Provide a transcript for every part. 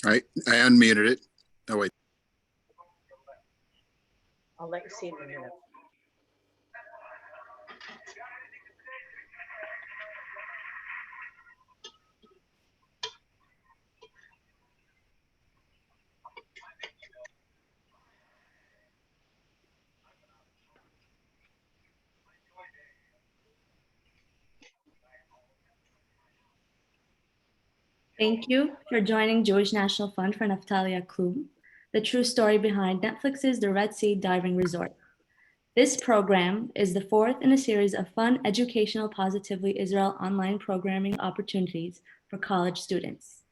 I unmuted it. Oh, wait. I'll let you see it in a minute. Thank you for joining Jewish National Fund for Naftali Aklum, the true story behind Netflix's The Red Sea Diving Resort. This program is the fourth in a series of fun, educational, Positively Israel online programming opportunities for college students.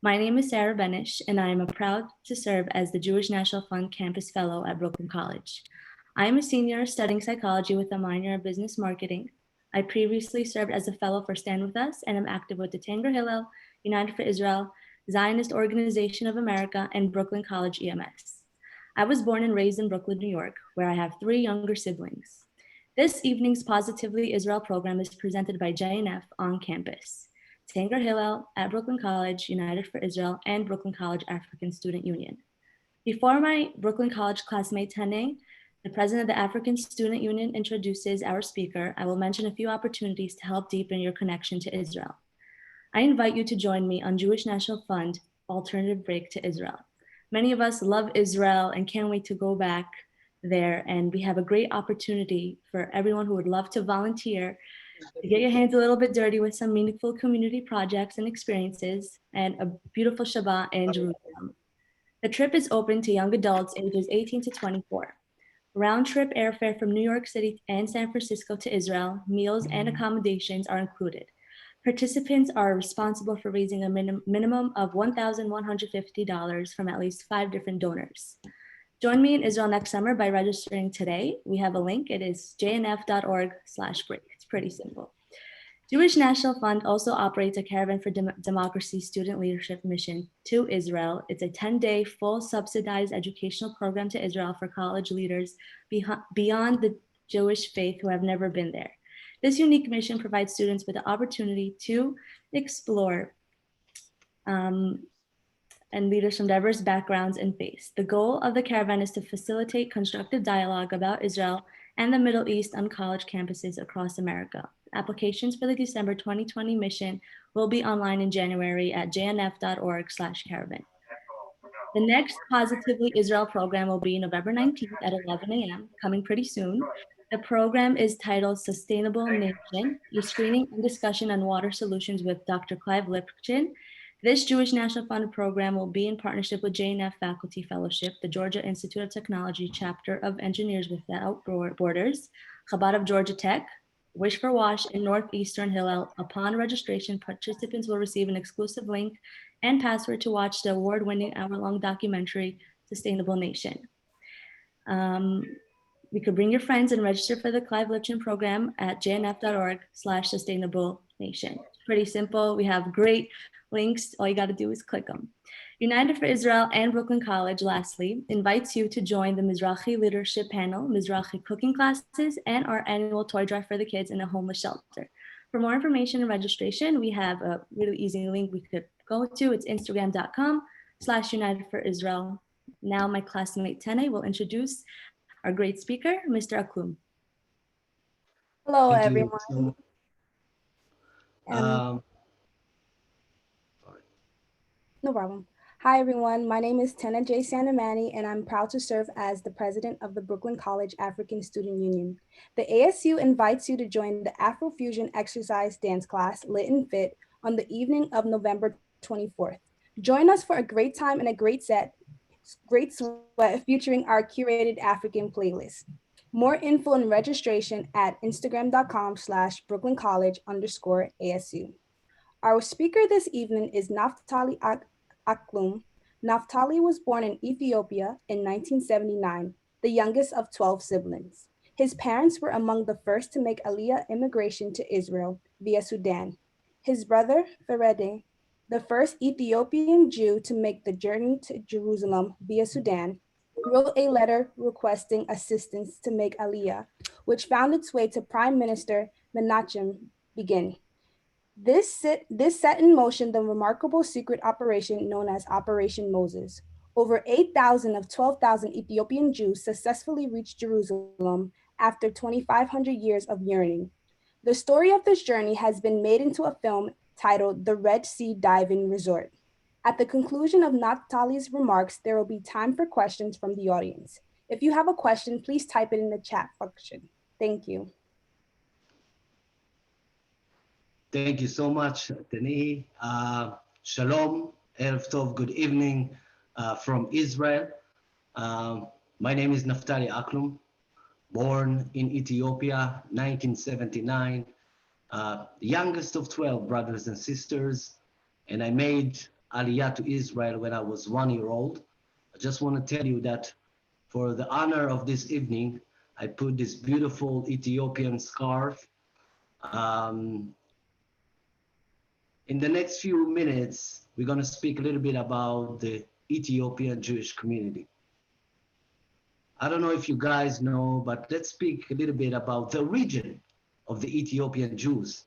My name is Sarah Benish, and I am proud to serve as the Jewish National Fund Campus Fellow at Brooklyn College. I am a senior studying psychology with a minor in business marketing. I previously served as a fellow for Stand With Us and am active with the Tanger Hillel, United for Israel, Zionist Organization of America, and Brooklyn College EMS. I was born and raised in Brooklyn, New York, where I have 3 younger siblings. This evening's Positively Israel program is presented by JNF on campus, Tanger Hillel at Brooklyn College, United for Israel, and Brooklyn College African Student Union. Before my Brooklyn College classmate Tene, the president of the African Student Union, introduces our speaker, I will mention a few opportunities to help deepen your connection to Israel. I invite you to join me on Jewish National Fund Alternative Break to Israel. Many of us love Israel and can't wait to go back there, and we have a great opportunity for everyone who would love to volunteer to get your hands a little bit dirty with some meaningful community projects and experiences and a beautiful Shabbat in Jerusalem. The trip is open to young adults ages 18 to 24. Round-trip airfare from New York City and San Francisco to Israel, meals and accommodations are included. Participants are responsible for raising a minimum of $1,150 from at least 5 different donors. Join me in Israel next summer by registering today. We have a link. It is jnf.org/break. It's pretty simple. Jewish National Fund also operates a Caravan for Democracy student leadership mission to Israel. It's a 10-day full subsidized educational program to Israel for college leaders beyond the Jewish faith who have never been there. This unique mission provides students with the opportunity to explore and leaders from diverse backgrounds and faiths. The goal of the caravan is to facilitate constructive dialogue about Israel and the Middle East on college campuses across America. Applications for the December 2020 mission will be online in January at jnf.org/caravan. The next Positively Israel program will be November 19th at 11 a.m., coming pretty soon. The program is titled Sustainable Nation, a screening and discussion on water solutions with Dr. Clive Lipchin. This Jewish National Fund program will be in partnership with JNF Faculty Fellowship, the Georgia Institute of Technology chapter of Engineers Without Borders, Chabad of Georgia Tech, Wish for Wash, and Northeastern Hillel. Upon registration, participants will receive an exclusive link and password to watch the award-winning hour-long documentary, Sustainable Nation. You could bring your friends and register for the Clive Lipchin program at jnf.org/sustainable nation. Pretty simple. We have great links. All you got to do is click them. United for Israel and Brooklyn College, lastly, invites you to join the Mizrahi Leadership Panel, Mizrahi cooking classes, and our annual toy drive for the kids in a homeless shelter. For more information and registration, we have a really easy link we could go to. It's instagram.com/United for Israel. Now my classmate Tene will introduce our great speaker, Mr. Aklum. Hello, Thank everyone. you. No problem. Hi, everyone. My name is Tena J. Sanamani, and I'm proud to serve as the president of the Brooklyn College African Student Union. The ASU invites you to join the Afrofusion exercise dance class, Lit and Fit, on the evening of November 24th. Join us for a great time and a great sweat featuring our curated African playlist. More info and registration at instagram.com/BrooklynCollege_ASU. Our speaker this evening is Naftali Aklum. Naftali was born in Ethiopia in 1979, the youngest of 12 siblings. His parents were among the first to make Aliyah immigration to Israel via Sudan. His brother, Ferede, the first Ethiopian Jew to make the journey to Jerusalem via Sudan, wrote a letter requesting assistance to make Aliyah, which found its way to Prime Minister Menachem Begin. This set in motion the remarkable secret operation known as Operation Moses. Over 8,000 of 12,000 Ethiopian Jews successfully reached Jerusalem after 2,500 years of yearning. The story of this journey has been made into a film titled The Red Sea Dive-In Resort. At the conclusion of Naftali's remarks, there will be time for questions from the audience. If you have a question, please type it in the chat function. Thank you. Thank you so much, Tani. Shalom, Erev Tov, good evening from Israel. My name is Naftali Aklum, born in Ethiopia, 1979, youngest of 12 brothers and sisters, and I made Aliyah to Israel when I was 1 year old. I just want to tell you that for the honor of this evening, I put this beautiful Ethiopian scarf. In the next few minutes, we're going to speak a little bit about the Ethiopian Jewish community. I don't know if you guys know, but let's speak a little bit about the origin of the Ethiopian Jews,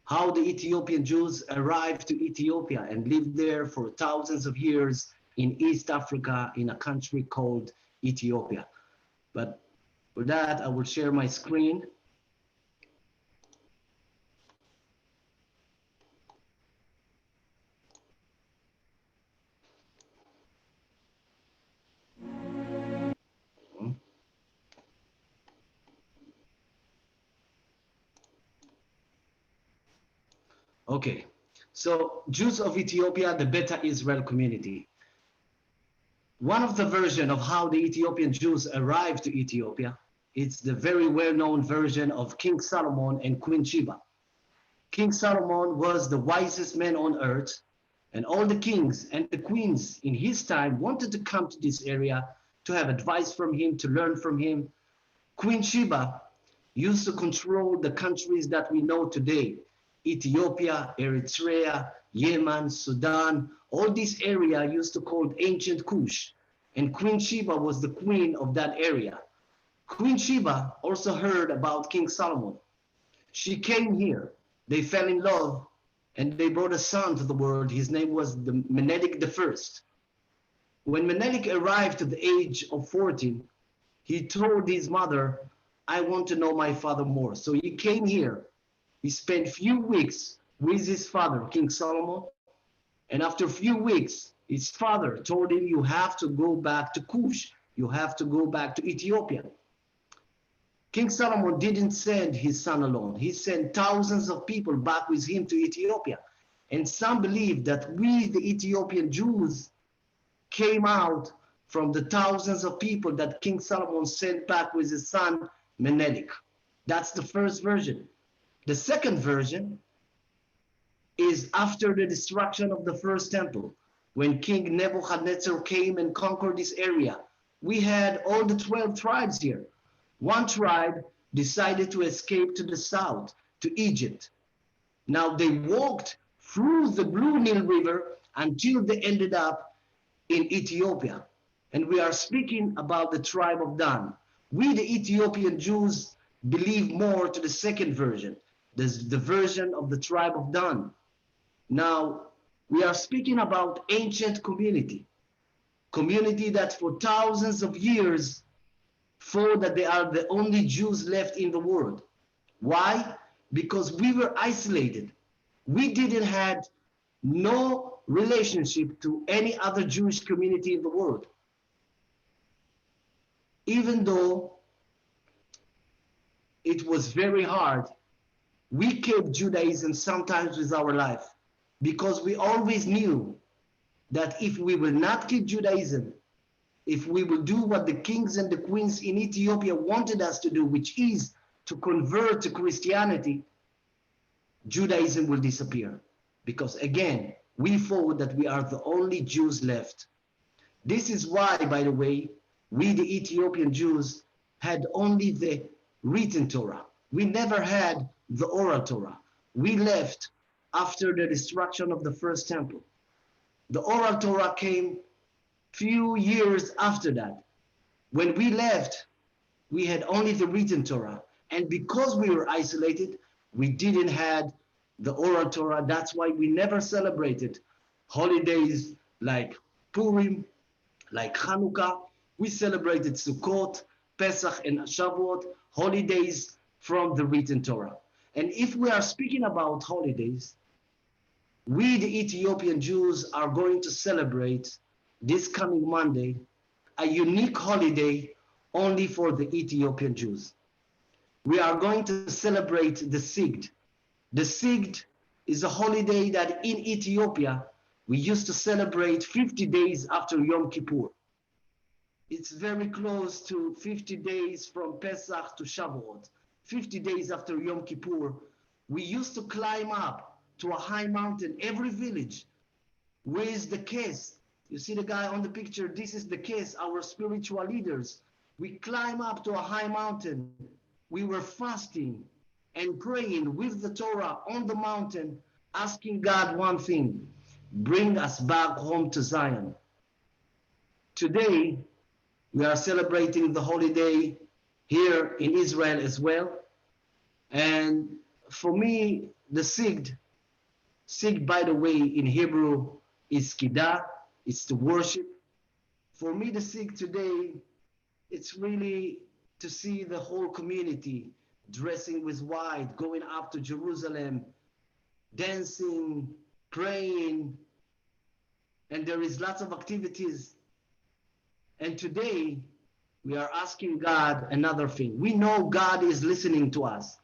how the Ethiopian Jews arrived to Ethiopia and lived there for thousands of years in East Africa in a country called Ethiopia. But for that, I will share my screen. Okay, so Jews of Ethiopia, the Beta Israel community. One of the versions of how the Ethiopian Jews arrived to Ethiopia, it's the very well-known version of King Solomon and Queen Sheba. King Solomon was the wisest man on earth, and all the kings and the queens in his time wanted to come to this area to have advice from him, to learn from him. Queen Sheba used to control the countries that we know today, Ethiopia, Eritrea, Yemen, Sudan, all this area used to call ancient Kush. And Queen Sheba was the queen of that area. Queen Sheba also heard about King Solomon. She came here, they fell in love, and they brought a son to the world. His name was the Menelik I. When Menelik arrived to the age of 14, he told his mother, I want to know my father more. So he came here. He spent few weeks with his father, King Solomon, and after a few weeks, his father told him, you have to go back to Kush. You have to go back to Ethiopia. King Solomon didn't send his son alone. He sent thousands of people back with him to Ethiopia. And some believe that we, the Ethiopian Jews, came out from the thousands of people that King Solomon sent back with his son, Menelik. That's the first version. The second version is after the destruction of the first temple, when King Nebuchadnezzar came and conquered this area. We had all the 12 tribes here. One tribe decided to escape to the south, to Egypt. Now they walked through the Blue Nile River until they ended up in Ethiopia. And we are speaking about the tribe of Dan. We, the Ethiopian Jews, believe more to the second version, the version of the tribe of Dan. Now, we are speaking about ancient community that for thousands of years thought that they are the only Jews left in the world. Why? Because we were isolated. We didn't have no relationship to any other Jewish community in the world. Even though it was very hard, we kept Judaism sometimes with our life, because we always knew that if we will not keep Judaism, if we will do what the kings and the queens in Ethiopia wanted us to do, which is to convert to Christianity, Judaism will disappear. Because again, we thought that we are the only Jews left. This is why, by the way, we, the Ethiopian Jews, had only the written Torah. We never had the oral Torah. We left after the destruction of the first temple. The oral Torah came few years after that. When we left, we had only the written Torah. And because we were isolated, we didn't have the oral Torah. That's why we never celebrated holidays like Purim, like Hanukkah. We celebrated Sukkot, Pesach, and Shavuot, holidays from the written Torah. And if we are speaking about holidays, we, the Ethiopian Jews, are going to celebrate this coming Monday a unique holiday only for the Ethiopian Jews. We are going to celebrate the Sigd. The Sigd is a holiday that in Ethiopia, we used to celebrate 50 days after Yom Kippur. It's very close to 50 days from Pesach to Shavuot. 50 days after Yom Kippur, we used to climb up to a high mountain, every village. Where is the case? You see the guy on the picture, this is the case, our spiritual leaders. We climb up to a high mountain. We were fasting and praying with the Torah on the mountain, asking God one thing, bring us back home to Zion. Today, we are celebrating the holiday here in Israel as well. And for me, the Sigd, by the way, in Hebrew is Kidah, it's to worship. For me, the Sigd today, it's really to see the whole community dressing with white, going up to Jerusalem, dancing, praying, and there is lots of activities. And today, we are asking God another thing. We know God is listening to us.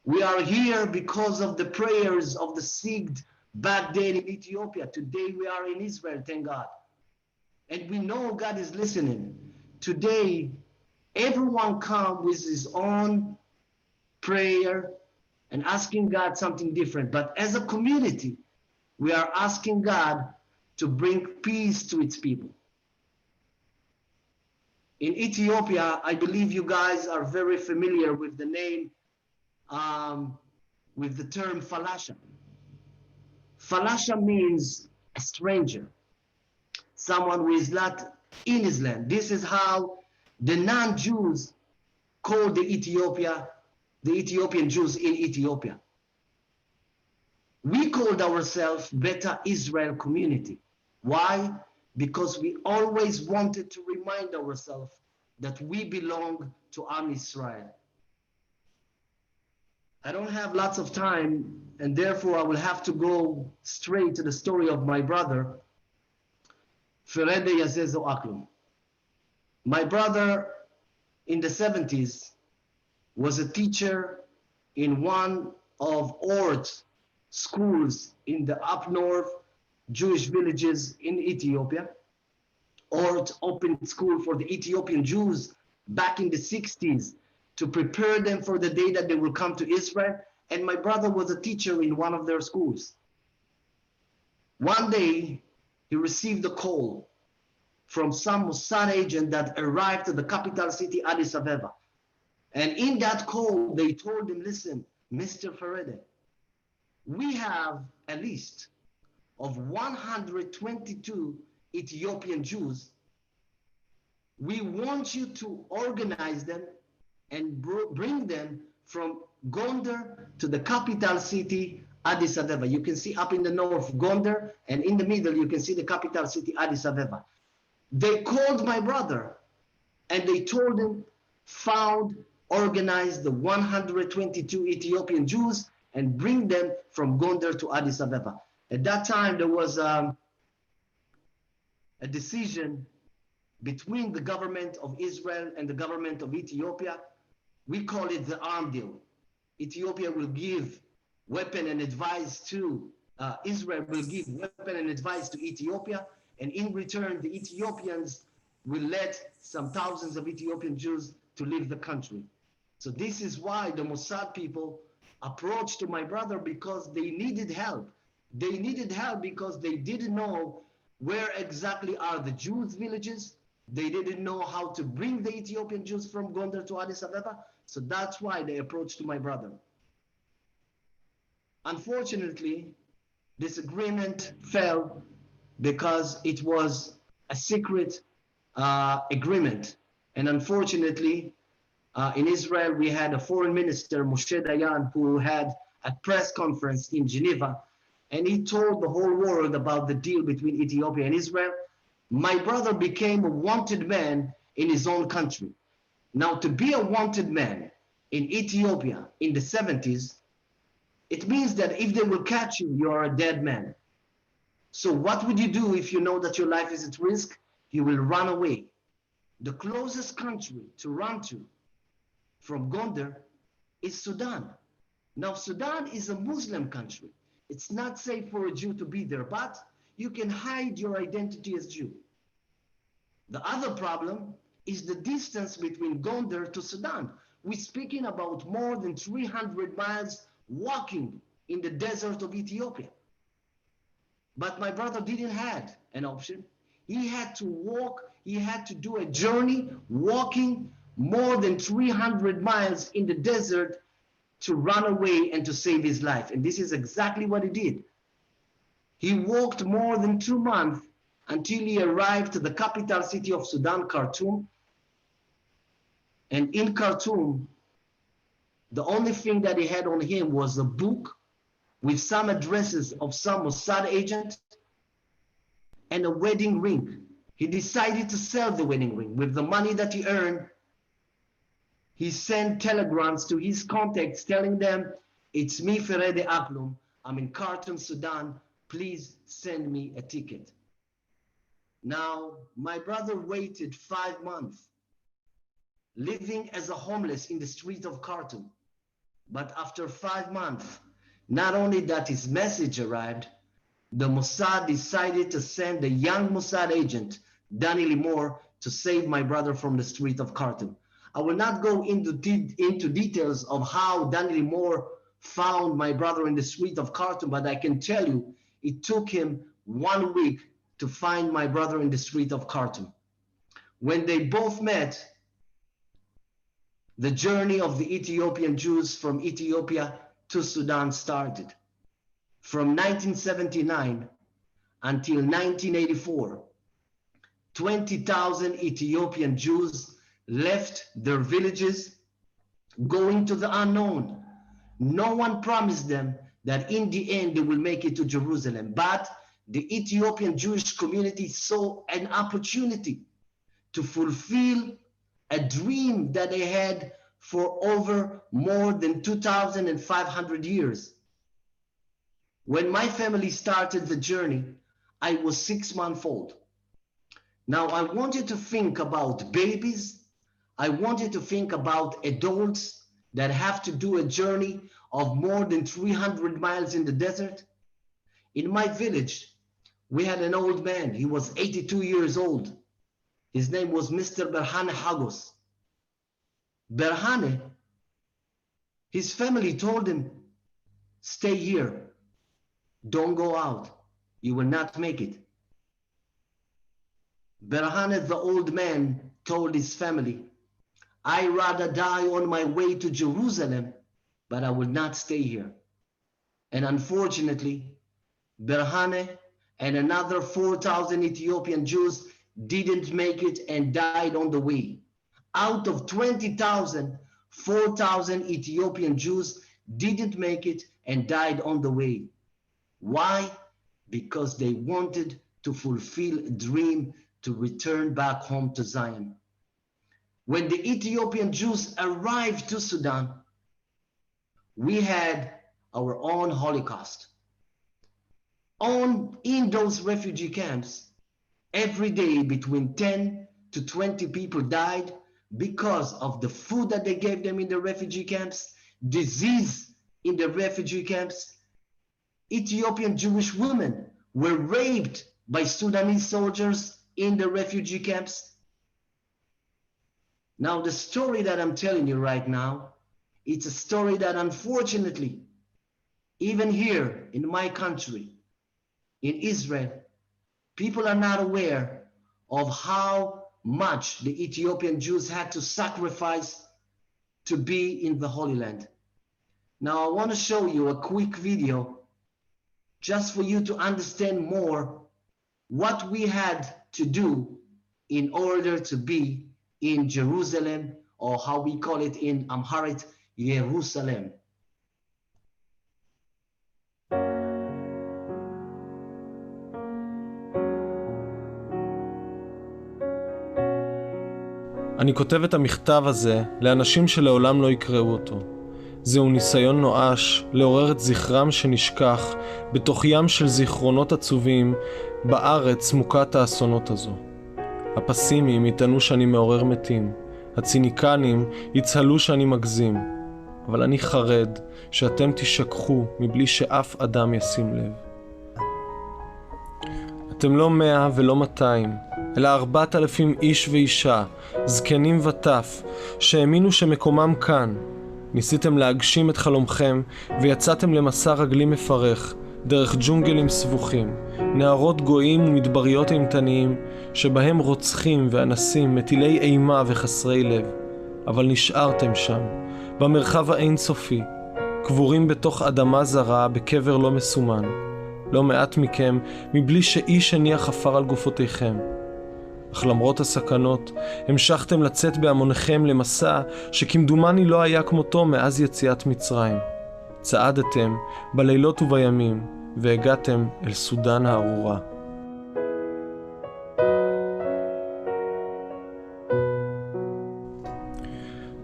We are here because of the prayers of the Sigd back then in Ethiopia. Today we are in Israel, thank God. And we know God is listening. Today, everyone comes with his own prayer and asking God something different. But as a community, we are asking God to bring peace to its people. In Ethiopia, I believe you guys are very familiar with the name, with the term falasha. Falasha means a stranger, someone who is not in his land. This is how the non-Jews call the Ethiopian Jews in Ethiopia. We called ourselves Beta Israel community. Why? Because we always wanted to remind ourselves that we belong to Am Israel. I don't have lots of time, and therefore I will have to go straight to the story of my brother, Ferede Yazezo Aklum. My brother in the 70s was a teacher in one of Ort's schools in the up north Jewish villages in Ethiopia. Ort opened school for the Ethiopian Jews back in the 60s to prepare them for the day that they will come to Israel. And my brother was a teacher in one of their schools. One day, he received a call from some Mossad agent that arrived at the capital city, Addis Ababa. And in that call, they told him, listen, Mr. Ferede, we have a list of 122 Ethiopian Jews. We want you to organize them and bring them from Gondar to the capital city, Addis Ababa. You can see up in the north, Gondar, and in the middle, you can see the capital city, Addis Ababa. They called my brother and they told him, organize the 122 Ethiopian Jews and bring them from Gondar to Addis Ababa. At that time, there was a decision between the government of Israel and the government of Ethiopia. We call it the arm deal. Ethiopia will give weapon and advice to Israel will give weapon and advice to Ethiopia, and in return, the Ethiopians will let some thousands of Ethiopian Jews to leave the country. So this is why the Mossad people approached to my brother, because they needed help. They needed help because they didn't know where exactly are the Jews' villages. They didn't know how to bring the Ethiopian Jews from Gondar to Addis Ababa. So that's why they approached to my brother. Unfortunately, this agreement fell because it was a secret agreement. And unfortunately, in Israel, we had a foreign minister, Moshe Dayan, who had a press conference in Geneva, and he told the whole world about the deal between Ethiopia and Israel. My brother became a wanted man in his own country. Now, to be a wanted man in Ethiopia in the 70s, it means that if they will catch you, you are a dead man. So what would you do if you know that your life is at risk? You will run away. The closest country to run to from Gondar is Sudan. Now, Sudan is a Muslim country. It's not safe for a Jew to be there, but you can hide your identity as Jew. The other problem is the distance between Gondar to Sudan. We're speaking about more than 300 miles walking in the desert of Ethiopia. But my brother didn't have an option. He had to walk, he had to do a journey walking more than 300 miles in the desert to run away and to save his life. And this is exactly what he did. He walked more than 2 months until he arrived to the capital city of Sudan, Khartoum. And in Khartoum, the only thing that he had on him was a book with some addresses of some Mossad agent and a wedding ring. He decided to sell the wedding ring. With the money that he earned, he sent telegrams to his contacts telling them, it's me, Ferede Aklum. I'm in Khartoum, Sudan. Please send me a ticket. Now, my brother waited 5 months, living as a homeless in the street of Khartoum. But after 5 months, not only that his message arrived, the Mossad decided to send a young Mossad agent, Danny Limor, to save my brother from the street of Khartoum. I will not go into details of how Danny Limor found my brother in the street of Khartoum, but I can tell you it took him 1 week to find my brother in the street of Khartoum. When they both met, the journey of the Ethiopian Jews from Ethiopia to Sudan started. From 1979 until 1984, 20,000 Ethiopian Jews left their villages, going to the unknown. No one promised them that in the end they will make it to Jerusalem, but the Ethiopian Jewish community saw an opportunity to fulfill a dream that they had for over more than 2,500 years. When my family started the journey, I was 6 months old. Now I want you to think about babies. I want you to think about adults that have to do a journey of more than 300 miles in the desert. In my village, we had an old man. He was 82 years old. His name was Mr. Berhane Hagos. Berhane, his family told him, stay here. Don't go out. You will not make it. Berhane, the old man, told his family, I rather die on my way to Jerusalem, but I will not stay here. And unfortunately, Berhane and another 4,000 Ethiopian Jews didn't make it and died on the way. Out of 20,000, 4,000 Ethiopian Jews didn't make it and died on the way. Why? Because they wanted to fulfill a dream to return back home to Zion. When the Ethiopian Jews arrived to Sudan, we had our own Holocaust. In those refugee camps, every day between 10 to 20 people died because of the food that they gave them in the refugee camps, disease in the refugee camps. Ethiopian Jewish women were raped by Sudanese soldiers in the refugee camps. Now, the story that I'm telling you right now, it's a story that unfortunately, even here in my country, in Israel, people are not aware of how much the Ethiopian Jews had to sacrifice to be in the Holy Land. Now, I want to show you a quick video just for you to understand more what we had to do in order to be in Jerusalem, or how we call it in Amharic, Jerusalem. אני כותב את המכתב הזה לאנשים שלעולם לא יקראו אותו. זהו ניסיון נואש לעורר את זכרם שנשכח בתוך ים של זיכרונות עצובים בארץ מוכת האסונות הזו. הפסימיים יטענו שאני מעורר מתים, הציניקנים יצהלו שאני מגזים, אבל אני חרד שאתם תשכחו מבלי שאף אדם ישים לב. אתם לא 100 ולא 200, אלא 4,000 איש ואישה, זקנים וטף, שהאמינו שמקומם כאן. ניסיתם להגשים את חלומכם ויצאתם למסע רגלי מפרך, דרך ג'ונגלים סבוכים, נהרות גויים ומדבריות אימתניים, שבהם רוצחים ואנסים מטילי אימה וחסרי לב. אבל נשארתם שם, במרחב האינסופי, קבורים בתוך אדמה זרה בקבר לא מסומן. לא מעט מכם מבלי שאיש הניח עפר על גופותיכם. אך למרות הסכנות, המשכתם לצאת בהמוניכם למסע שכמדומני לא היה כמותו מאז יציאת מצרים. צעדתם בלילות ובימים והגעתם אל סודן הארורה.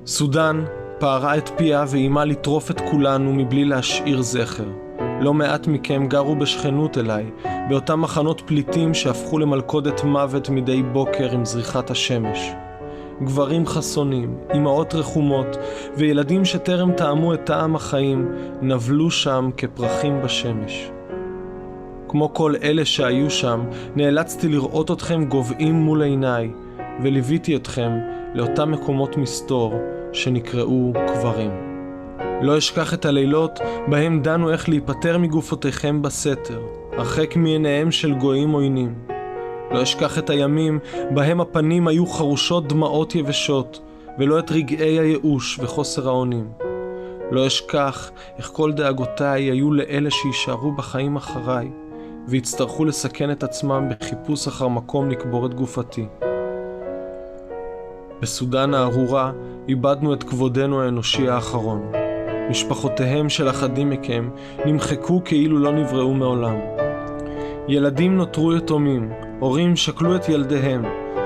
סודן פערה את פיה ואימה לטרוף את כולנו מבלי להשאיר זכר. לא מעט מכם גרו בשכנות אליי, באותם מחנות פליטים שהפכו למלכודת מוות מדי בוקר עם זריחת השמש. גברים חסונים, אמהות רחומות, וילדים שטרם טעמו את טעם החיים, נבלו שם כפרחים בשמש. כמו כל אלה שהיו שם, נאלצתי לראות אתכם גובעים מול עיניי, וליוויתי אתכם לאותם מקומות מסתור שנקראו קברים. לא אשכח את הלילות בהם דנו איך להיפטר מגופותיכם בסתר, הרחק מעיניהם של גויים עוינים. לא אשכח את הימים בהם הפנים היו חרושות דמעות יבשות, ולא את רגעי הייאוש וחוסר האונים. לא אשכח איך כל דאגותיי היו לאלה שישארו בחיים אחריי, והצטרכו לסכן את עצמם בחיפוש אחר מקום לקבור את גופתי. בסודן הארורה איבדנו את כבודנו האנושי האחרון. משפחותיהם של אחדים מכם נמחקו כאילו לא נבראו מעולם. ילדים נותרו יתומים, הורים שקלו את ילדיהם,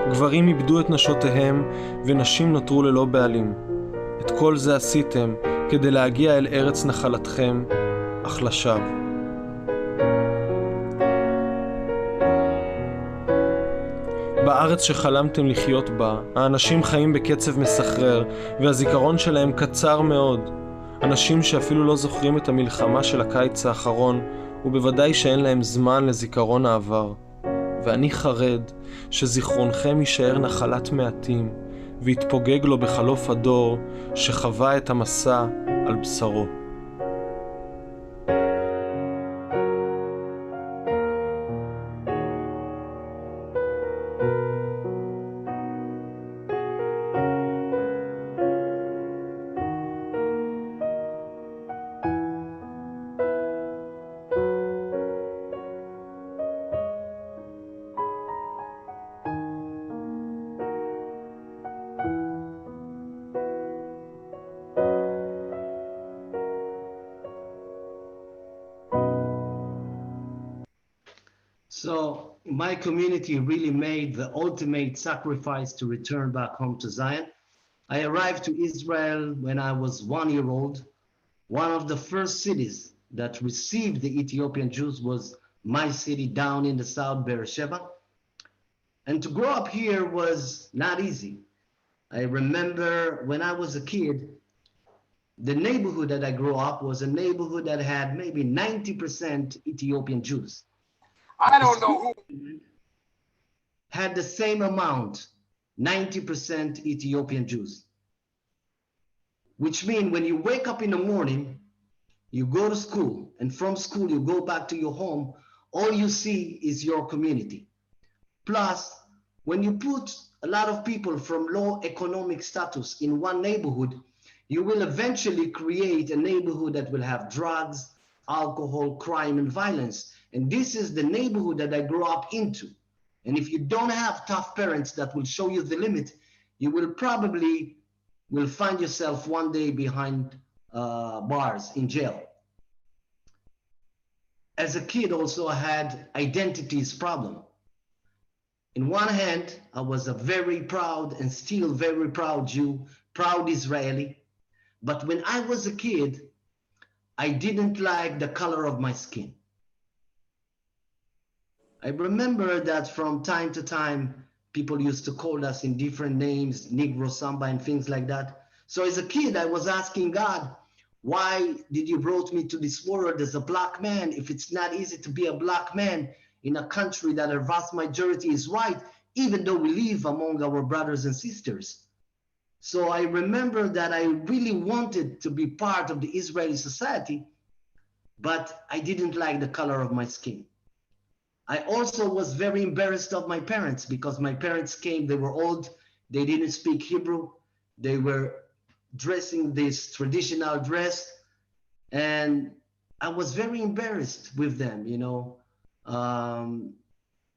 גברים איבדו את נשותיהם ונשים נותרו ללא בעלים. את כל זה עשיתם כדי להגיע אל ארץ נחלתכם, אך לשווא. בארץ שחלמתם לחיות בה, האנשים חיים בקצב מסחרר, והזיכרון שלהם קצר מאוד. אנשים שאפילו לא זוכרים את המלחמה של הקיץ האחרון, ובוודאי שאין להם זמן לזיכרון העבר. ואני חרד שזיכרונכם יישאר נחלת מעטים, ויתפוגג לו בחלוף הדור שחווה את המסע על בשרו. So my community really made the ultimate sacrifice to return back home to Zion. I arrived to Israel when I was 1 year old. One of the first cities that received the Ethiopian Jews was my city down in the south, Beersheba. And to grow up here was not easy. I remember when I was a kid, the neighborhood that I grew up was a neighborhood that had maybe 90% Ethiopian Jews. I don't know who had the same amount, 90% Ethiopian Jews. Which means when you wake up in the morning, you go to school, and from school you go back to your home, all you see is your community. Plus, when you put a lot of people from low economic status in one neighborhood, you will eventually create a neighborhood that will have drugs, alcohol, crime, and violence. And this is the neighborhood that I grew up into. And if you don't have tough parents that will show you the limit, you will probably find yourself one day behind bars in jail. As a kid also, I had identities problem. In one hand, I was a very proud and still very proud Jew, proud Israeli. But when I was a kid, I didn't like the color of my skin. I remember that from time to time, people used to call us in different names, Negro, Samba, and things like that. So as a kid, I was asking God, why did you brought me to this world as a black man if it's not easy to be a black man in a country that a vast majority is white, even though we live among our brothers and sisters? So I remember that I really wanted to be part of the Israeli society, but I didn't like the color of my skin. I also was very embarrassed of my parents because my parents came, they were old, they didn't speak Hebrew, they were dressing this traditional dress, and I was very embarrassed with them, you know.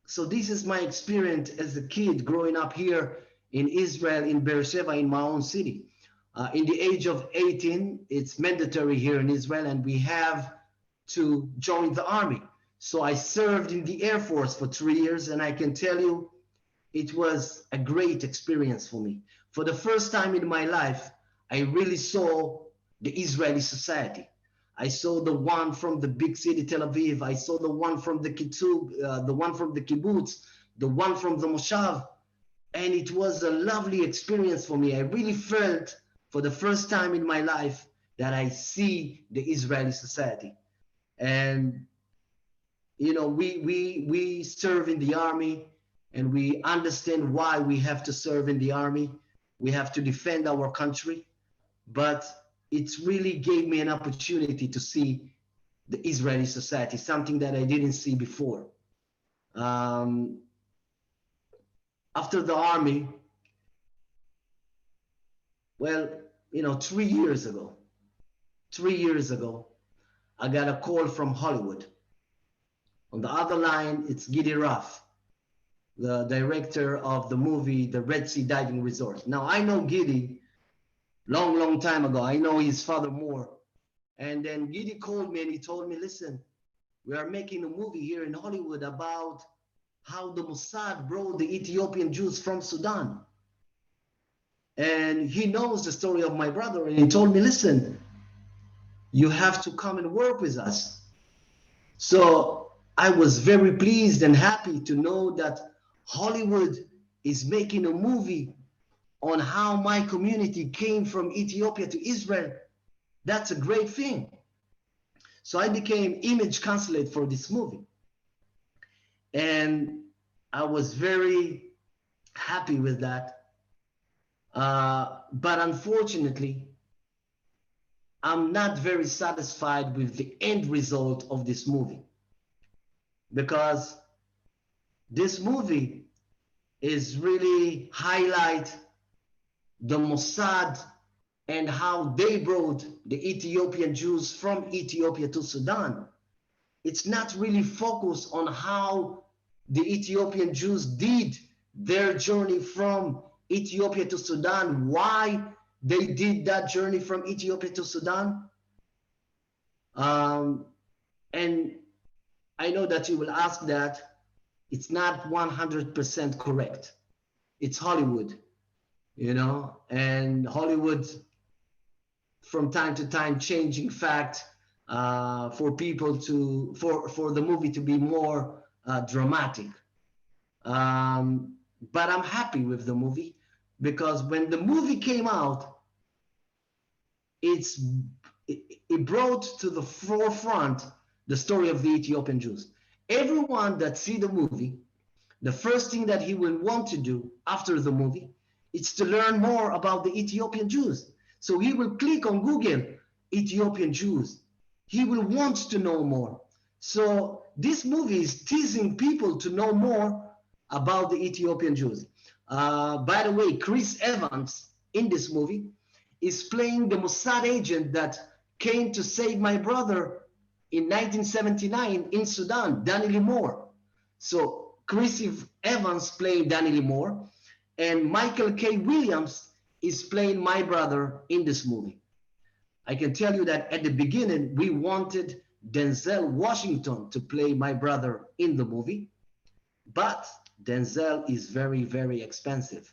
So this is my experience as a kid growing up here in Israel, in Beersheba, in my own city. In the age of 18, it's mandatory here in Israel, and we have to join the army. So I served in the Air Force for 3 years, and I can tell you, it was a great experience for me. For the first time in my life, I really saw the Israeli society. I saw the one from the big city, Tel Aviv. I saw the one from the Kitzug, the one from the kibbutz, the one from the Moshav. And it was a lovely experience for me. I really felt for the first time in my life that I see the Israeli society. And you know, we serve in the army, and we understand why we have to serve in the army. We have to defend our country, but it really gave me an opportunity to see the Israeli society, something that I didn't see before. After the army, well, you know, 3 years ago, I got a call from Hollywood. On the other line, it's Gidi Ruff, the director of the movie, The Red Sea Diving Resort. Now, I know Gidi long time ago. I know his father more. And then Gidi called me and he told me, listen, we are making a movie here in Hollywood about how the Mossad brought the Ethiopian Jews from Sudan. And he knows the story of my brother. And he told me, listen, you have to come and work with us. So I was very pleased and happy to know that Hollywood is making a movie on how my community came from Ethiopia to Israel. That's a great thing. So I became image consulate for this movie. And I was very happy with that. But unfortunately, I'm not very satisfied with the end result of this movie, because this movie is really highlight the Mossad and how they brought the Ethiopian Jews from Ethiopia to Sudan. It's not really focused on how the Ethiopian Jews did their journey from Ethiopia to Sudan, why they did that journey from Ethiopia to Sudan. And I know that you will ask that. It's not 100% correct. It's Hollywood, you know, and Hollywood from time to time changing fact for people to, for the movie to be more dramatic. But I'm happy with the movie, because when the movie came out, it brought to the forefront the story of the Ethiopian Jews. Everyone that see the movie, the first thing that he will want to do after the movie is to learn more about the Ethiopian Jews. So he will click on Google, Ethiopian Jews. He will want to know more. So this movie is teasing people to know more about the Ethiopian Jews. By the way, Chris Evans in this movie is playing the Mossad agent that came to save my brother in 1979 in Sudan, Danny Limor. So Chris Evans playing Danny Limor, and Michael K. Williams is playing my brother in this movie. I can tell you that at the beginning, we wanted Denzel Washington to play my brother in the movie, but Denzel is very, very expensive.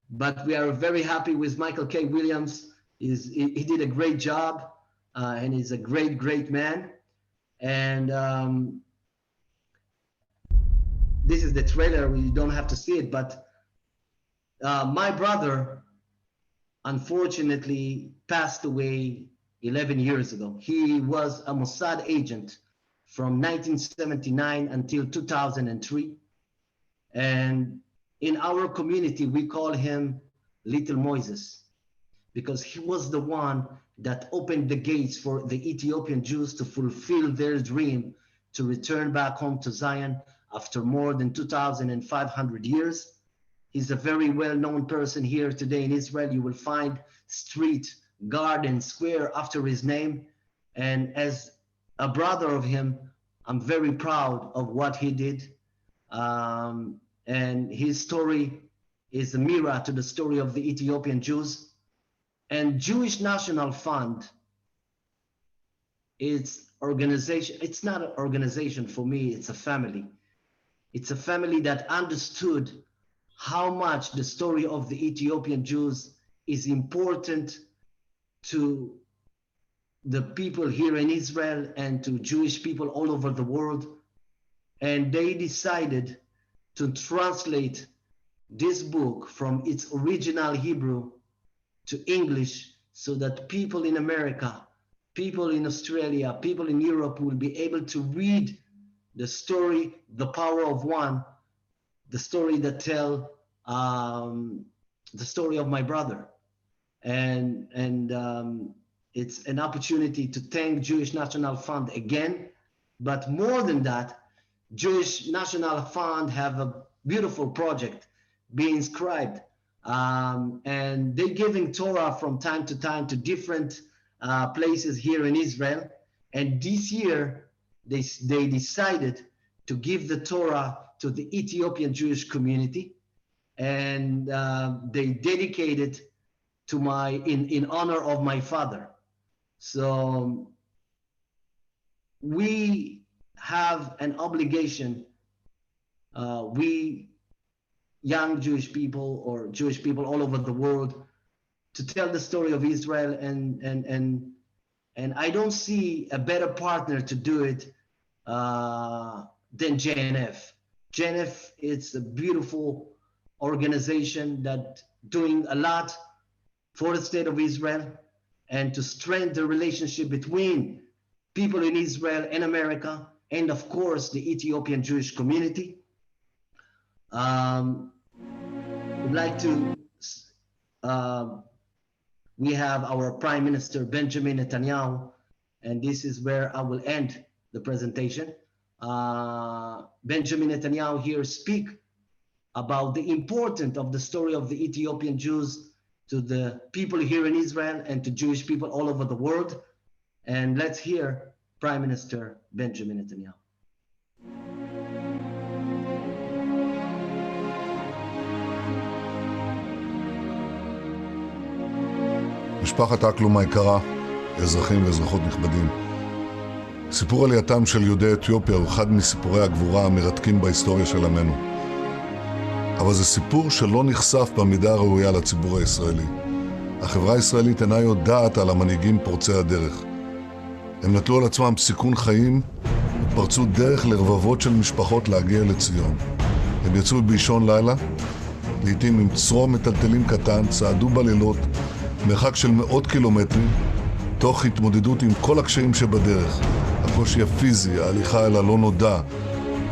But we are very happy with Michael K. Williams. He did a great job, and he's a great, great man. And this is the trailer. We don't have to see it, but my brother, unfortunately, passed away 11 years ago. He was a Mossad agent from 1979 until 2003. And in our community, we call him Little Moses, because he was the one that opened the gates for the Ethiopian Jews to fulfill their dream to return back home to Zion after more than 2,500 years. He's a very well-known person here today in Israel. You will find street, garden, square after his name. And as a brother of him, I'm very proud of what he did. And his story is a mirror to the story of the Ethiopian Jews. And Jewish National Fund, it's organization. It's not an organization for me, it's a family. It's a family that understood how much the story of the Ethiopian Jews is important to the people here in Israel and to Jewish people all over the world. And they decided to translate this book from its original Hebrew to English so that people in America, people in Australia, people in Europe will be able to read the story, The Power of One, the story that tell the story of my brother. And it's an opportunity to thank Jewish National Fund again. But more than that, Jewish National Fund have a beautiful project being inscribed. And they're giving Torah from time to time to different places here in Israel. And this year, they decided to give the Torah to the Ethiopian Jewish community. And they dedicated to in honor of my father. So we have an obligation, we young Jewish people or Jewish people all over the world, to tell the story of Israel, and I don't see a better partner to do it than JNF. JNF is a beautiful organization that doing a lot for the state of Israel and to strengthen the relationship between people in Israel and America, and of course the Ethiopian Jewish community. We'd like to, we have our Prime Minister Benjamin Netanyahu, and this is where I will end the presentation. Benjamin Netanyahu here speak about the importance of the story of the Ethiopian Jews to the people here in Israel and to Jewish people all over the world. And let's hear Prime Minister Benjamin Netanyahu. משפחת אקלום היקרה, אזרחים ואזרחות נכבדים. סיפור עלייתם של יהודי אתיופיה הוא אחד מסיפורי הגבורה המרתקים בהיסטוריה של עמנו. אבל זה סיפור שלא נחשף במידה הראויה לציבור הישראלי. החברה הישראלית אינה יודעת על המנהיגים פורצי הדרך. הם נטלו על עצמם סיכון חיים ופרצו דרך לרבבות של משפחות להגיע לציון. הם יצאו באישון לילה, לעתים עם צרור מטלטלים קטן, צעדו בלילות, מרחק של מאות קילומטרים, תוך התמודדות עם כל הקשיים שבדרך. הקושי הפיזי, ההליכה אל הלא נודע,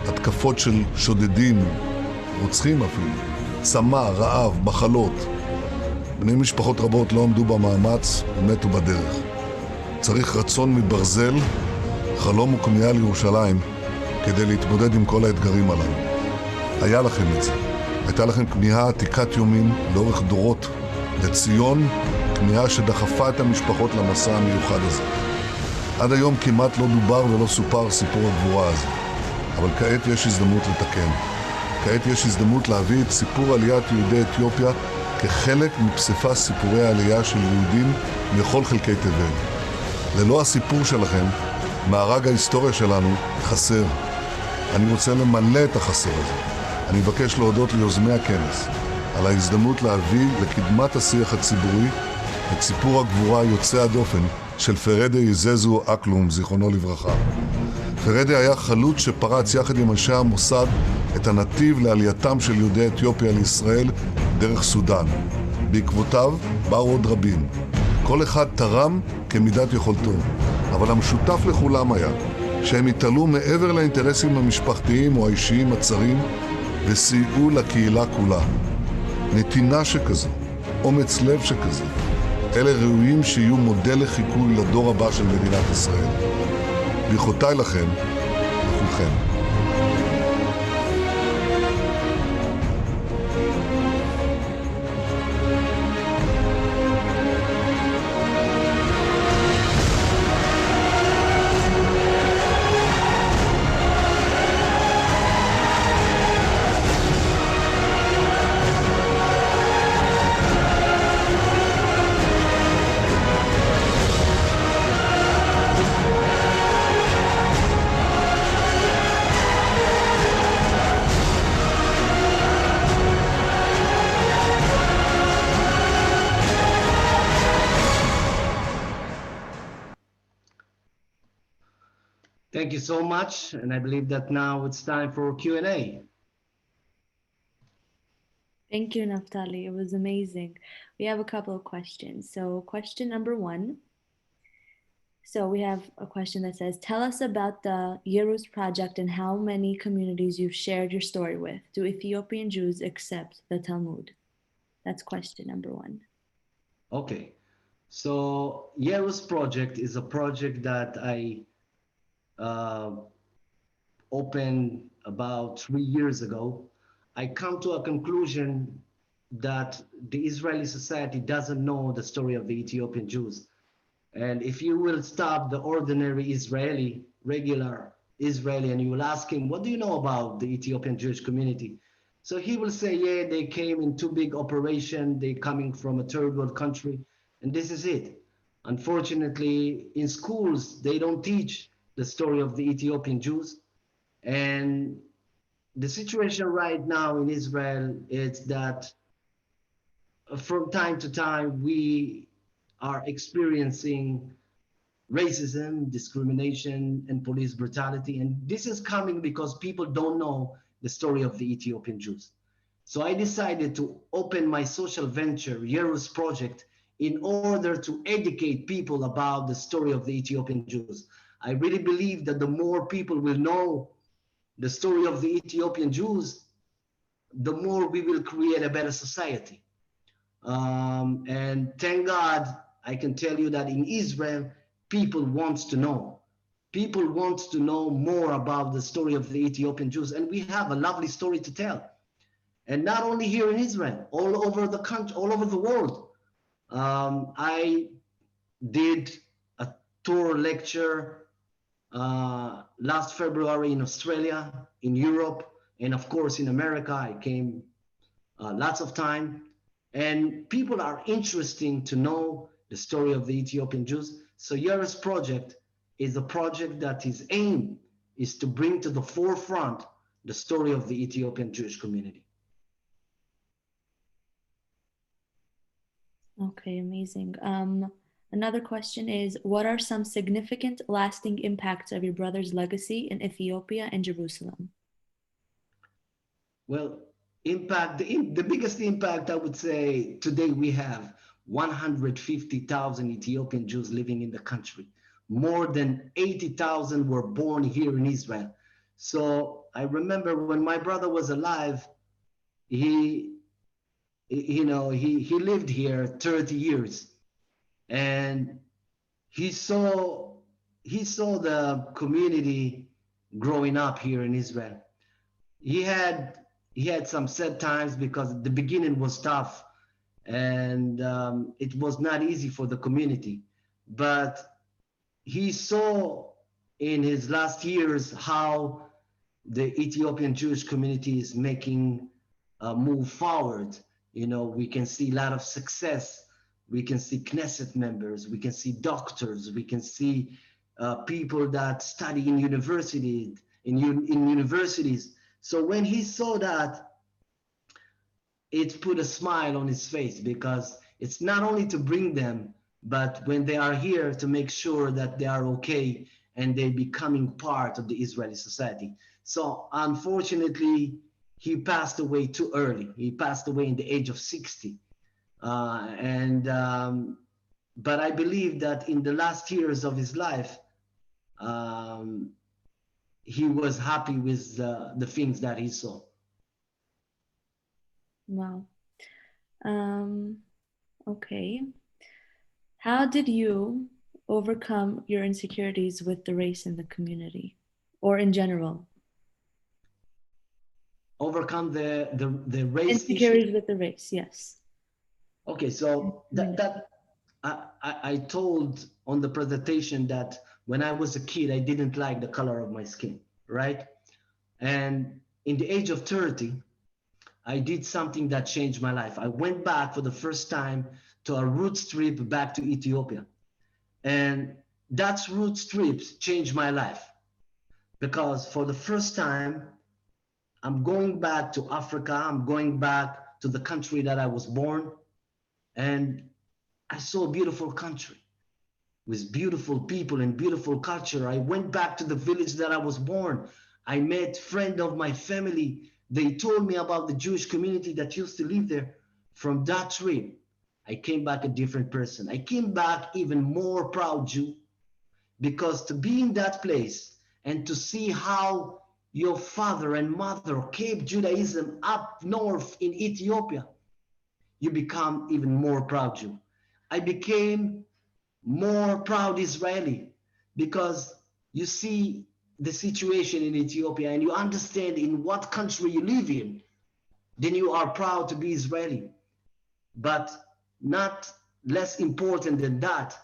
התקפות של שודדים, רוצחים אפילו, צמא, רעב, מחלות. בני משפחות רבות לא עמדו במאמץ ומתו בדרך. צריך רצון מברזל, חלום וכמיהה לירושלים כדי להתמודד עם כל האתגרים הללו. היה לכם את זה. הייתה לכם כמיהה עתיקת יומין לאורך דורות לציון, כמיהה שדחפה את המשפחות למסע המיוחד הזה. עד היום כמעט לא דובר ולא סופר סיפור הגבורה הזה. אבל כעת יש הזדמנות לתקן. כעת יש הזדמנות להביא את סיפור עליית יהודי אתיופיה כחלק מפסיפס סיפורי העלייה של יהודים מכל חלקי תבל. ללא הסיפור שלכם, מארג ההיסטוריה שלנו חסר. אני רוצה למלא את החסר הזה. אני מבקש להודות ליוזמי הכנס על ההזדמנות להביא לקדמת השיח הציבורי את סיפור הגבורה יוצא הדופן של פרדה יזזו אקלום, זיכרונו לברכה. פרדה היה חלוץ שפרץ יחד עם אנשי המוסד את הנתיב לעלייתם של יהודי אתיופיה לישראל דרך סודאן. בעקבותיו באו עוד רבים. כל אחד תרם כמידת יכולתו, אבל המשותף לכולם היה שהם התעלו מעבר לאינטרסים המשפחתיים או האישיים הצרים וסייעו לקהילה כולה. נתינה שכזו, אומץ לב שכזה, אלה ראויים שיהיו מודל לחיקוי לדור הבא של מדינת ישראל. ברכותיי לכם וכולכם. Thank you so much, and I believe that now it's time for Q&A. Thank you, Naftali. It was amazing. We have a couple of questions. So question number one. So we have a question that says, tell us about the Yerus project and how many communities you've shared your story with. Do Ethiopian Jews accept the Talmud? That's question number one. Okay, so Yerus project is a project that I opened about 3 years ago. I come to a conclusion that the Israeli society doesn't know the story of the Ethiopian Jews. And if you will stop the ordinary Israeli, regular Israeli, and you will ask him, what do you know about the Ethiopian Jewish community? So he will say, yeah, they came in 2 big operations, they coming from a third world country, and this is it. Unfortunately, in schools, they don't teach the story of the Ethiopian Jews. And the situation right now in Israel is that from time to time, we are experiencing racism, discrimination, and police brutality. And this is coming because people don't know the story of the Ethiopian Jews. So I decided to open my social venture, Yerus Project, in order to educate people about the story of the Ethiopian Jews. I really believe that the more people will know the story of the Ethiopian Jews, the more we will create a better society. And thank God, I can tell you that in Israel, people want to know. People want to know more about the story of the Ethiopian Jews, and we have a lovely story to tell. And not only here in Israel, all over the country, all over the world. I did a tour lecture last February in Australia, in Europe, and of course in America. I came lots of time, and people are interested to know the story of the Ethiopian Jews. So Yerus Project is a project that his aim is to bring to the forefront the story of the Ethiopian Jewish community. Okay, amazing. Another question is, what are some significant lasting impacts of your brother's legacy in Ethiopia and Jerusalem? Well, the biggest impact, I would say, today we have 150,000 Ethiopian Jews living in the country. More than 80,000 were born here in Israel. So I remember when my brother was alive, he lived here 30 years, and he saw the community growing up here in Israel. He had some sad times because the beginning was tough, and it was not easy for the community. But he saw in his last years how the Ethiopian Jewish community is making a move forward. You know, we can see a lot of success. We can see Knesset members, we can see doctors, we can see people that study in universities. So when he saw that, it put a smile on his face, because it's not only to bring them, but when they are here, to make sure that they are okay and they becoming part of the Israeli society. So unfortunately, he passed away too early. He passed away in the age of 60. But I believe that in the last years of his life, he was happy with the things that he saw. Wow. Okay. How did you overcome your insecurities with the race in the community, or in general? Overcome the race issue. Insecurities with the race, yes. Okay, so I told on the presentation that when I was a kid, I didn't like the color of my skin, right? And in the age of 30, I did something that changed my life. I went back for the first time to a roots trip back to Ethiopia. And that roots trip changed my life, because for the first time, I'm going back to Africa. I'm going back to the country that I was born. And I saw a beautiful country with beautiful people and beautiful culture. I went back to the village that I was born. I met friends of my family. They told me about the Jewish community that used to live there. From that trip, I came back a different person. I came back even more proud Jew, because to be in that place and to see how your father and mother kept Judaism up north in Ethiopia, you become even more proud Jew. I became more proud Israeli, because you see the situation in Ethiopia and you understand in what country you live in, then you are proud to be Israeli. But not less important than that,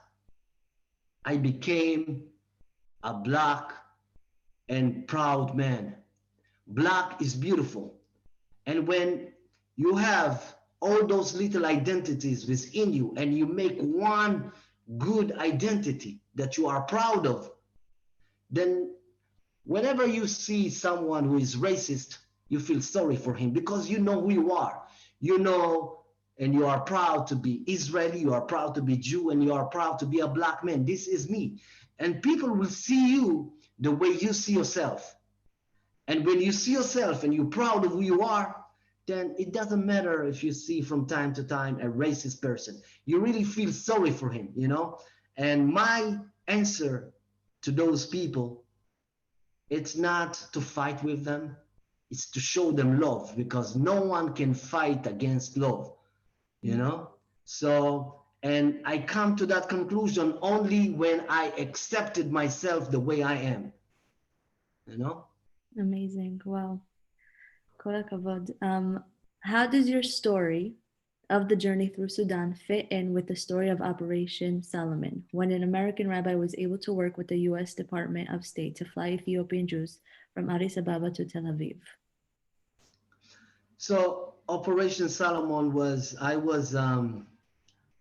I became a black and proud man. Black is beautiful. And when you have all those little identities within you and you make one good identity that you are proud of, then whenever you see someone who is racist, you feel sorry for him, because you know who you are. You know, and you are proud to be Israeli, you are proud to be Jew, and you are proud to be a black man. This is me. And people will see you the way you see yourself. And when you see yourself and you're proud of who you are, then it doesn't matter if you see from time to time a racist person. You really feel sorry for him, you know? And my answer to those people, it's not to fight with them, it's to show them love, because no one can fight against love, you know? So, and I come to that conclusion only when I accepted myself the way I am, you know? Amazing. Wow. Kol hakavod. How does your story of the journey through Sudan fit in with the story of Operation Solomon, when an American rabbi was able to work with the U.S. Department of State to fly Ethiopian Jews from Addis Ababa to Tel Aviv? So Operation Solomon I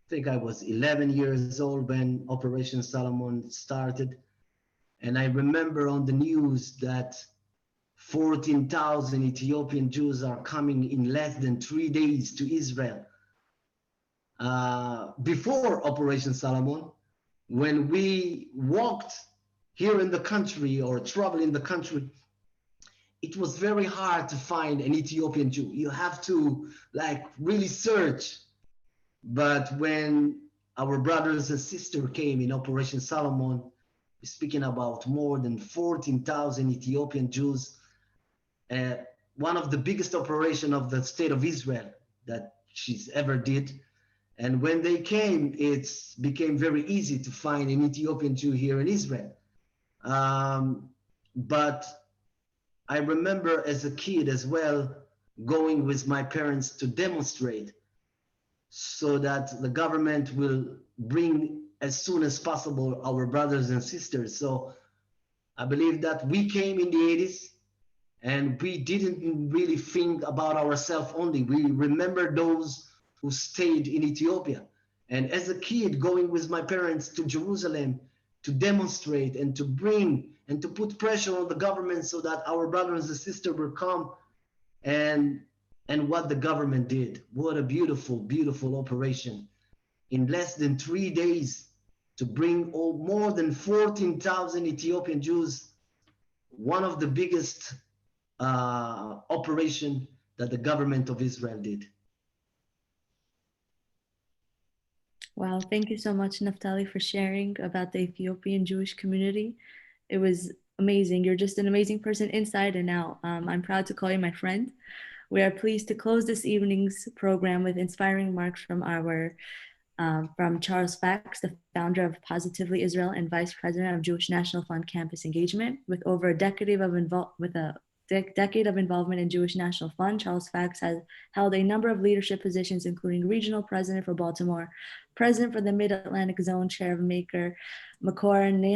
think I was 11 years old when Operation Solomon started. And I remember on the news that 14,000 Ethiopian Jews are coming in less than 3 days to Israel. Before Operation Solomon, when we walked here in the country or travel in the country, it was very hard to find an Ethiopian Jew. You have to really search. But when our brothers and sisters came in Operation Solomon, we're speaking about more than 14,000 Ethiopian Jews. One of the biggest operations of the state of Israel that she's ever did. And when they came, it became very easy to find an Ethiopian Jew here in Israel. But I remember as a kid as well, going with my parents to demonstrate so that the government will bring as soon as possible our brothers and sisters. So I believe that we came in the 80s and we didn't really think about ourselves only. We remember those who stayed in Ethiopia. And as a kid, going with my parents to Jerusalem to demonstrate and to bring and to put pressure on the government so that our brothers and sisters will come. And what the government did, what a beautiful, beautiful operation. In less than 3 days, to bring more than 14,000 Ethiopian Jews, one of the biggest operation that the government of Israel did. Wow, thank you so much, Naftali, for sharing about the Ethiopian Jewish community. It was amazing. You're just an amazing person inside and out. I'm proud to call you my friend. We are pleased to close this evening's program with inspiring remarks from Charles Fax, the founder of Positively Israel and vice president of Jewish National Fund Campus Engagement. With over a decade of involvement in Jewish National Fund, Charles Fax has held a number of leadership positions, including regional president for Baltimore, president for the Mid-Atlantic Zone, chair of Makor,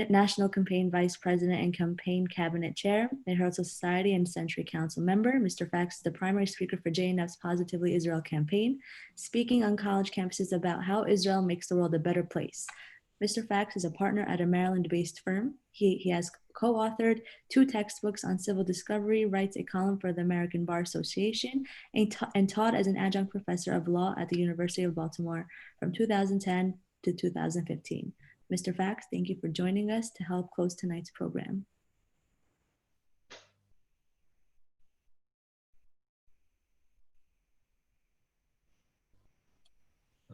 national campaign vice president and campaign cabinet chair, a Herzl Society and Century Council member. Mr. Fax is the primary speaker for JNF's Positively Israel campaign, speaking on college campuses about how Israel makes the world a better place. Mr. Fax is a partner at a Maryland-based firm. He has co-authored 2 textbooks on civil discovery, writes a column for the American Bar Association, and taught as an adjunct professor of law at the University of Baltimore from 2010 to 2015. Mr. Fax, thank you for joining us to help close tonight's program.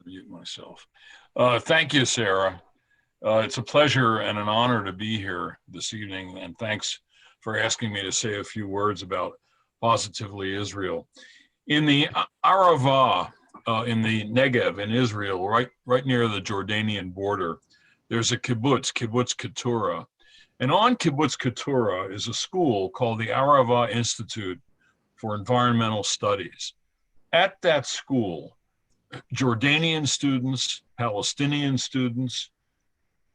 Mute myself. Thank you, Sarah. It's a pleasure and an honor to be here this evening, and thanks for asking me to say a few words about Positively Israel. In the Arava, in the Negev in Israel, right near the Jordanian border, there's a kibbutz Keturah. And on kibbutz Keturah is a school called the Arava Institute for Environmental Studies. At that school, Jordanian students, Palestinian students,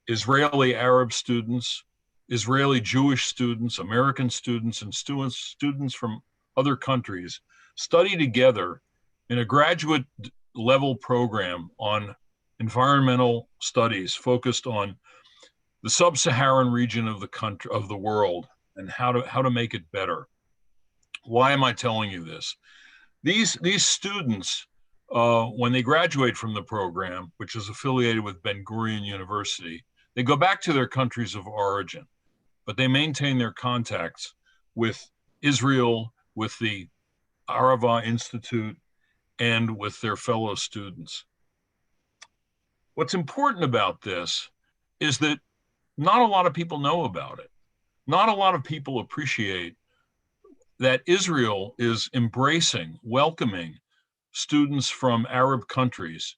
Israeli Arab students, Israeli Jewish students, American students, and students from other countries study together in a graduate level program on environmental studies focused on the sub-Saharan region of the country, of the world, and how to make it better. Why am I telling you this? These students, when they graduate from the program, which is affiliated with Ben Gurion University, they go back to their countries of origin, but they maintain their contacts with Israel, with the Arava Institute, and with their fellow students. What's important about this is that not a lot of people know about it. Not a lot of people appreciate that Israel is embracing, welcoming students from Arab countries,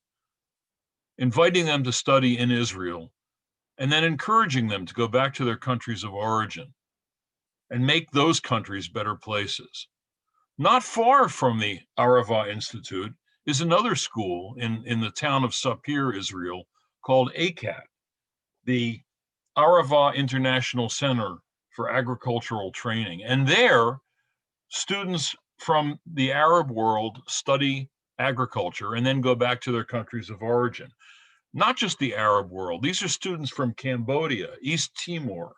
inviting them to study in Israel, and then encouraging them to go back to their countries of origin and make those countries better places. Not far from the Arava Institute is another school in the town of Sapir, Israel, called ACAT, the Arava International Center for Agricultural Training. And there, students from the Arab world study agriculture and then go back to their countries of origin. Not just the Arab world. These are students from Cambodia, East Timor,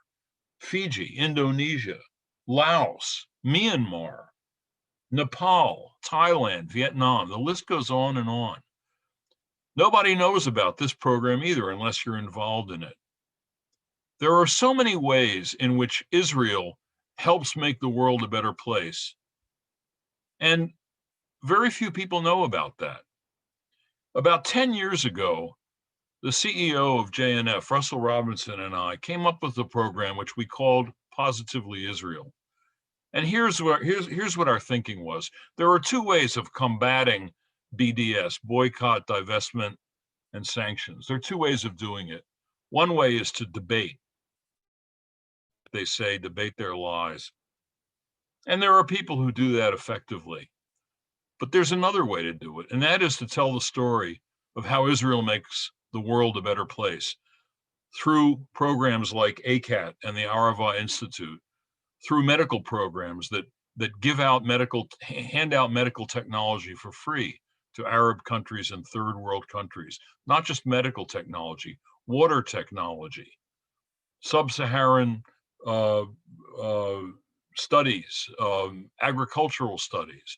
Fiji, Indonesia, Laos, Myanmar, Nepal, Thailand, Vietnam. The list goes on and on. Nobody knows about this program either unless you're involved in it. There are so many ways in which Israel helps make the world a better place. And very few people know about that. About 10 years ago, the CEO of JNF, Russell Robinson, and I came up with a program which we called Positively Israel. And here's what our thinking was. There are 2 ways of combating BDS, boycott, divestment, and sanctions. There are 2 ways of doing it. One way is to debate. They say debate their lies. And there are people who do that effectively. But there's another way to do it, and that is to tell the story of how Israel makes the world a better place through programs like ACAT and the Arava Institute, through medical programs that hand out medical technology for free to Arab countries and third world countries. Not just medical technology, water technology, sub-Saharan studies, agricultural studies,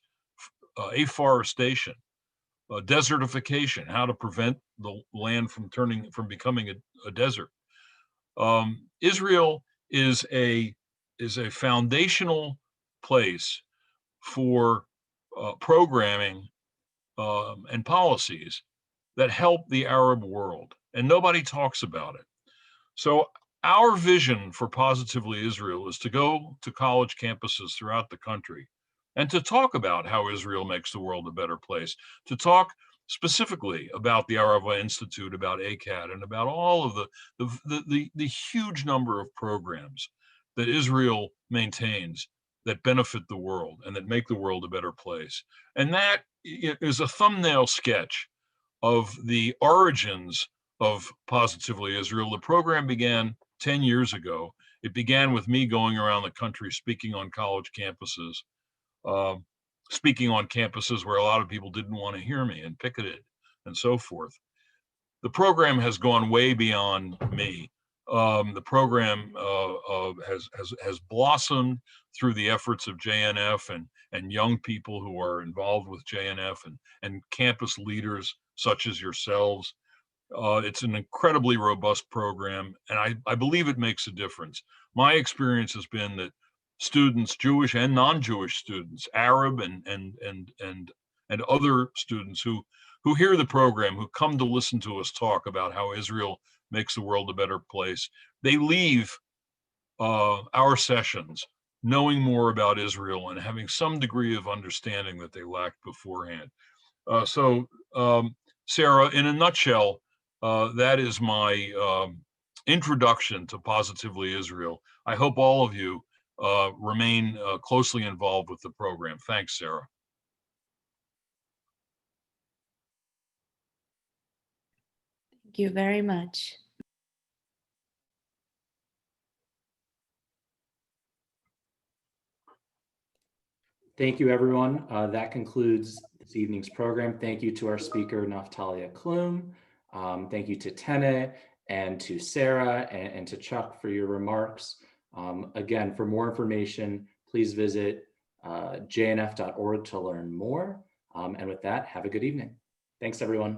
afforestation, desertification, how to prevent the land from becoming a desert. Israel is a foundational place for programming and policies that help the Arab world, and nobody talks about it. So our vision for Positively Israel is to go to college campuses throughout the country and to talk about how Israel makes the world a better place, to talk specifically about the Arava Institute, about ACAD, and about all of the huge number of programs that Israel maintains that benefit the world and that make the world a better place. And that is a thumbnail sketch of the origins of Positively Israel. The program began 10 years ago. It began with me going around the country speaking on college campuses, speaking on campuses where a lot of people didn't want to hear me and picketed and so forth. The program has gone way beyond me. The program has blossomed through the efforts of JNF and young people who are involved with JNF and campus leaders such as yourselves. It's an incredibly robust program, and I believe it makes a difference. My experience has been that students, Jewish and non-Jewish students, Arab and other students who hear the program, who come to listen to us talk about how Israel makes the world a better place, they leave our sessions knowing more about Israel and having some degree of understanding that they lacked beforehand. Sarah, in a nutshell, that is my introduction to Positively Israel. I hope all of you remain closely involved with the program. Thanks, Sarah. Thank you very much. Thank you, everyone. That concludes this evening's program. Thank you to our speaker, Naftali Aklum. Thank you to Tene and to Sarah and to Chuck for your remarks. Again, for more information, please visit jnf.org to learn more. And with that, have a good evening. Thanks, everyone.